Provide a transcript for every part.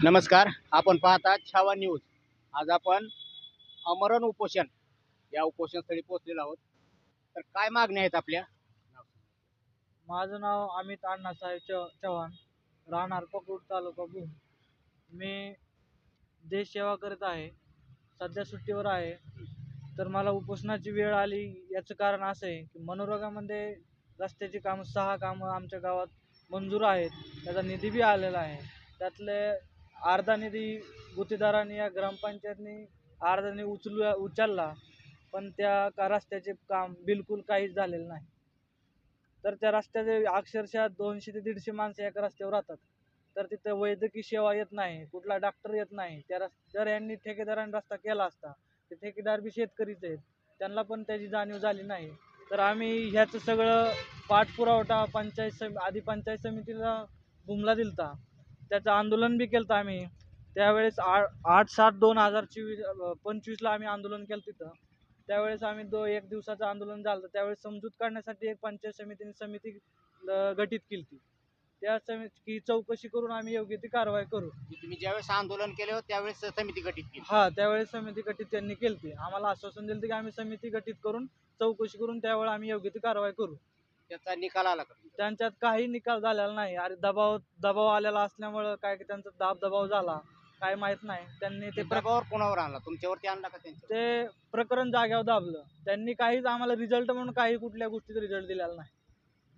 नमस्कार, आपण पाहता छावा न्यूज। आज आपण अमरण उपोषण या उपोषणस्थळी पोहोचलेलो आहोत। तर काय मागण्या आहेत आपल्या? माझं नाव अमित अण्णासाहेब चव्हाण, राहणार पकूर, तालुका भूम। मी देश सेवा करत आहे, सध्या सुट्टीवर आहे। तर मला उपोषणाची वेळ आली याचं कारण असं आहे की मनोरगामध्ये रस्त्याची कामं 6 कामं आमच्या गावात मंजूर आहेत, त्याचा निधी बी आलेला आहे। त्यातले अर्धा निधी गुत्तेदारांनी या ग्रामपंचायतनी अर्धा निधी उचलला, पण त्या रस्त्याचे काम बिलकुल काहीच झालेलं नाही। तर त्या रस्त्याचे अक्षरशः 200 ते 150 माणसं एका रस्त्यावर राहतात। तर तिथे वैद्यकीय सेवा येत नाही, कुठला डॉक्टर येत नाही। जर यांनी ठेकेदारांनी रस्ता केला असता, ते ठेकेदार बी शेतकरीच आहेत, त्यांना पण त्याची जाणीव झाली नाही। तर आम्ही ह्याचं सगळं पाठपुरावा आधी पंचायत समितीला भूमला दिलता, त्याचं आंदोलन बी केलं आम्ही। त्यावेळेस 8/7/2025ला आम्ही आंदोलन केलं तिथं। त्यावेळेस आम्ही एक दिवसाचं आंदोलन झालं। त्यावेळेस समजूत काढण्यासाठी एक पंचायत समिती गठीत केली। त्या समितीची चौकशी करून आम्ही योग्य ती कारवाई करू। तुम्ही ज्यावेळेस आंदोलन केले होते त्यावेळेस समिती गठीत केली? हा, त्यावेळेस समिती गठीत त्यांनी केली। आम्हाला आश्वासन दिलं की आम्ही समिती गठीत करून चौकशी करून त्यावेळेस आम्ही योग्य ती कारवाई करू। त्याचा निकाल आला का? त्यांच्यात काही निकाल झालेला नाही। अरे दबाव आलेला असल्यामुळं काय की त्यांचा दबाव झाला, काय माहित नाही। त्यांनी ते दबावावर कोणावर आणला? तुमच्यावरती आणला का त्यांच्या? ते प्रकरण जाग्यावर दाबलं त्यांनी। काहीच आम्हाला रिझल्ट म्हणून काही कुठल्या गोष्टीचा रिझल्ट दिलेला नाही।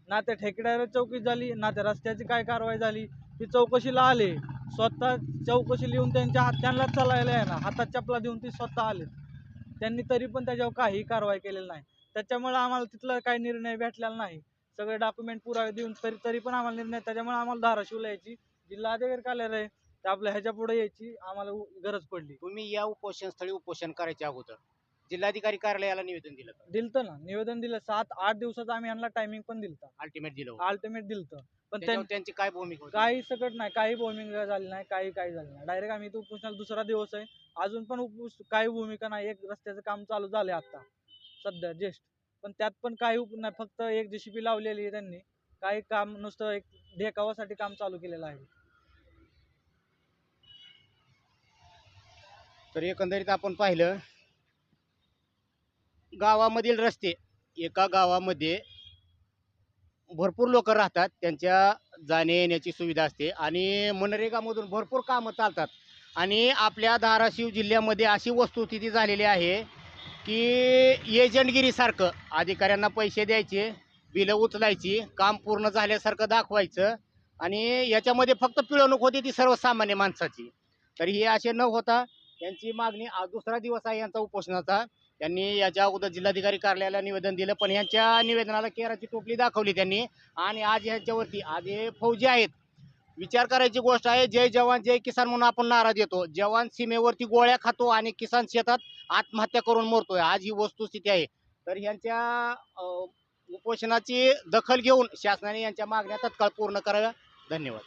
ना त्या ठेकेदाराची चौकशी झाली, ना त्या रस्त्याची काय कारवाई झाली। ती चौकशीला आले, स्वतः चौकशी लिहून त्यांच्या त्यांनाच चालायला आहे ना, हातात चपला देऊन ती स्वतः आले त्यांनी, तरी पण त्याच्यावर काही कारवाई केलेली नाही। त्याच्यामुळे आम्हाला तिथला काही निर्णय भेटलेला नाही। सगळे डॉक्युमेंट पुरावे देऊन तरी पण आम्हाला निर्णय, त्याच्यामुळे आम्हाला धाराशिवला यायची जिल्हाधिकारी कार्यालय तर आपल्या ह्याच्या पुढे यायची आम्हाला गरज पडली। तुम्ही या उपोषणस्थळी उपोषण करायच्या अगोदर जिल्हाधिकारी कार्यालयाला निवेदन दिलं का? दिलतं ना, निवेदन दिलं। 7-8 दिवसाचं आम्ही यांना टायमिंग पण दिलता, अल्टिमेट दिलतं। पण त्यांची काय भूमिका होती? काही सकट नाही, काही भूमिका झाली नाही, काही झालं नाही। डायरेक्ट आम्ही इथं उपोषणाला दुसरा दिवस आहे, अजून पण काही भूमिका नाही। एक रस्त्याचं काम चालू झाले आता सध्या जेस्ट, पण त्यात पण काही नाही। फक्त एक JCB लावलेली आहे त्यांनी, काही काम नुसतं एक देखावासाठी काम चालू केलेलं आहे। तर एकंदरीत आपण पाहिलं, गावामधील रस्ते, एका गावामध्ये भरपूर लोक राहतात, त्यांच्या जाणे येण्याची सुविधा असते आणि मनरेगामधून भरपूर कामं चालतात। आणि आपल्या धाराशिव जिल्ह्यामध्ये अशी वस्तुस्थिती झालेली आहे की एजंटगिरीसारखं अधिकाऱ्यांना पैसे द्यायचे, बिलं उचलायची, काम पूर्ण झाल्यासारखं दाखवायचं आणि याच्यामध्ये फक्त पिळवणूक होती ती सर्वसामान्य माणसाची। तर हे असे न होता यांची मागणी, आज दुसरा दिवस आहे यांचा उपोषणाचा। त्यांनी याच्या अगोदर जिल्हाधिकारी कार्यालयाला निवेदन दिलं, पण यांच्या निवेदनाला केराची टोपली दाखवली त्यांनी। आणि आज यांच्यावरती, आज हे फौजी आहेत, विचार करायची गोष्ट आहे। जय जवान जय किसान म्हणून आपण नारा देतो, जवान सीमेवरती गोळ्या खातो आणि किसान शेतात आत्महत्या करून मरतोय, आज ही वस्तुस्थिती आहे। तर यांच्या उपोषणाची दखल घेऊन शासनाने यांच्या मागण्या तत्काळ पूर्ण कराव्या। धन्यवाद।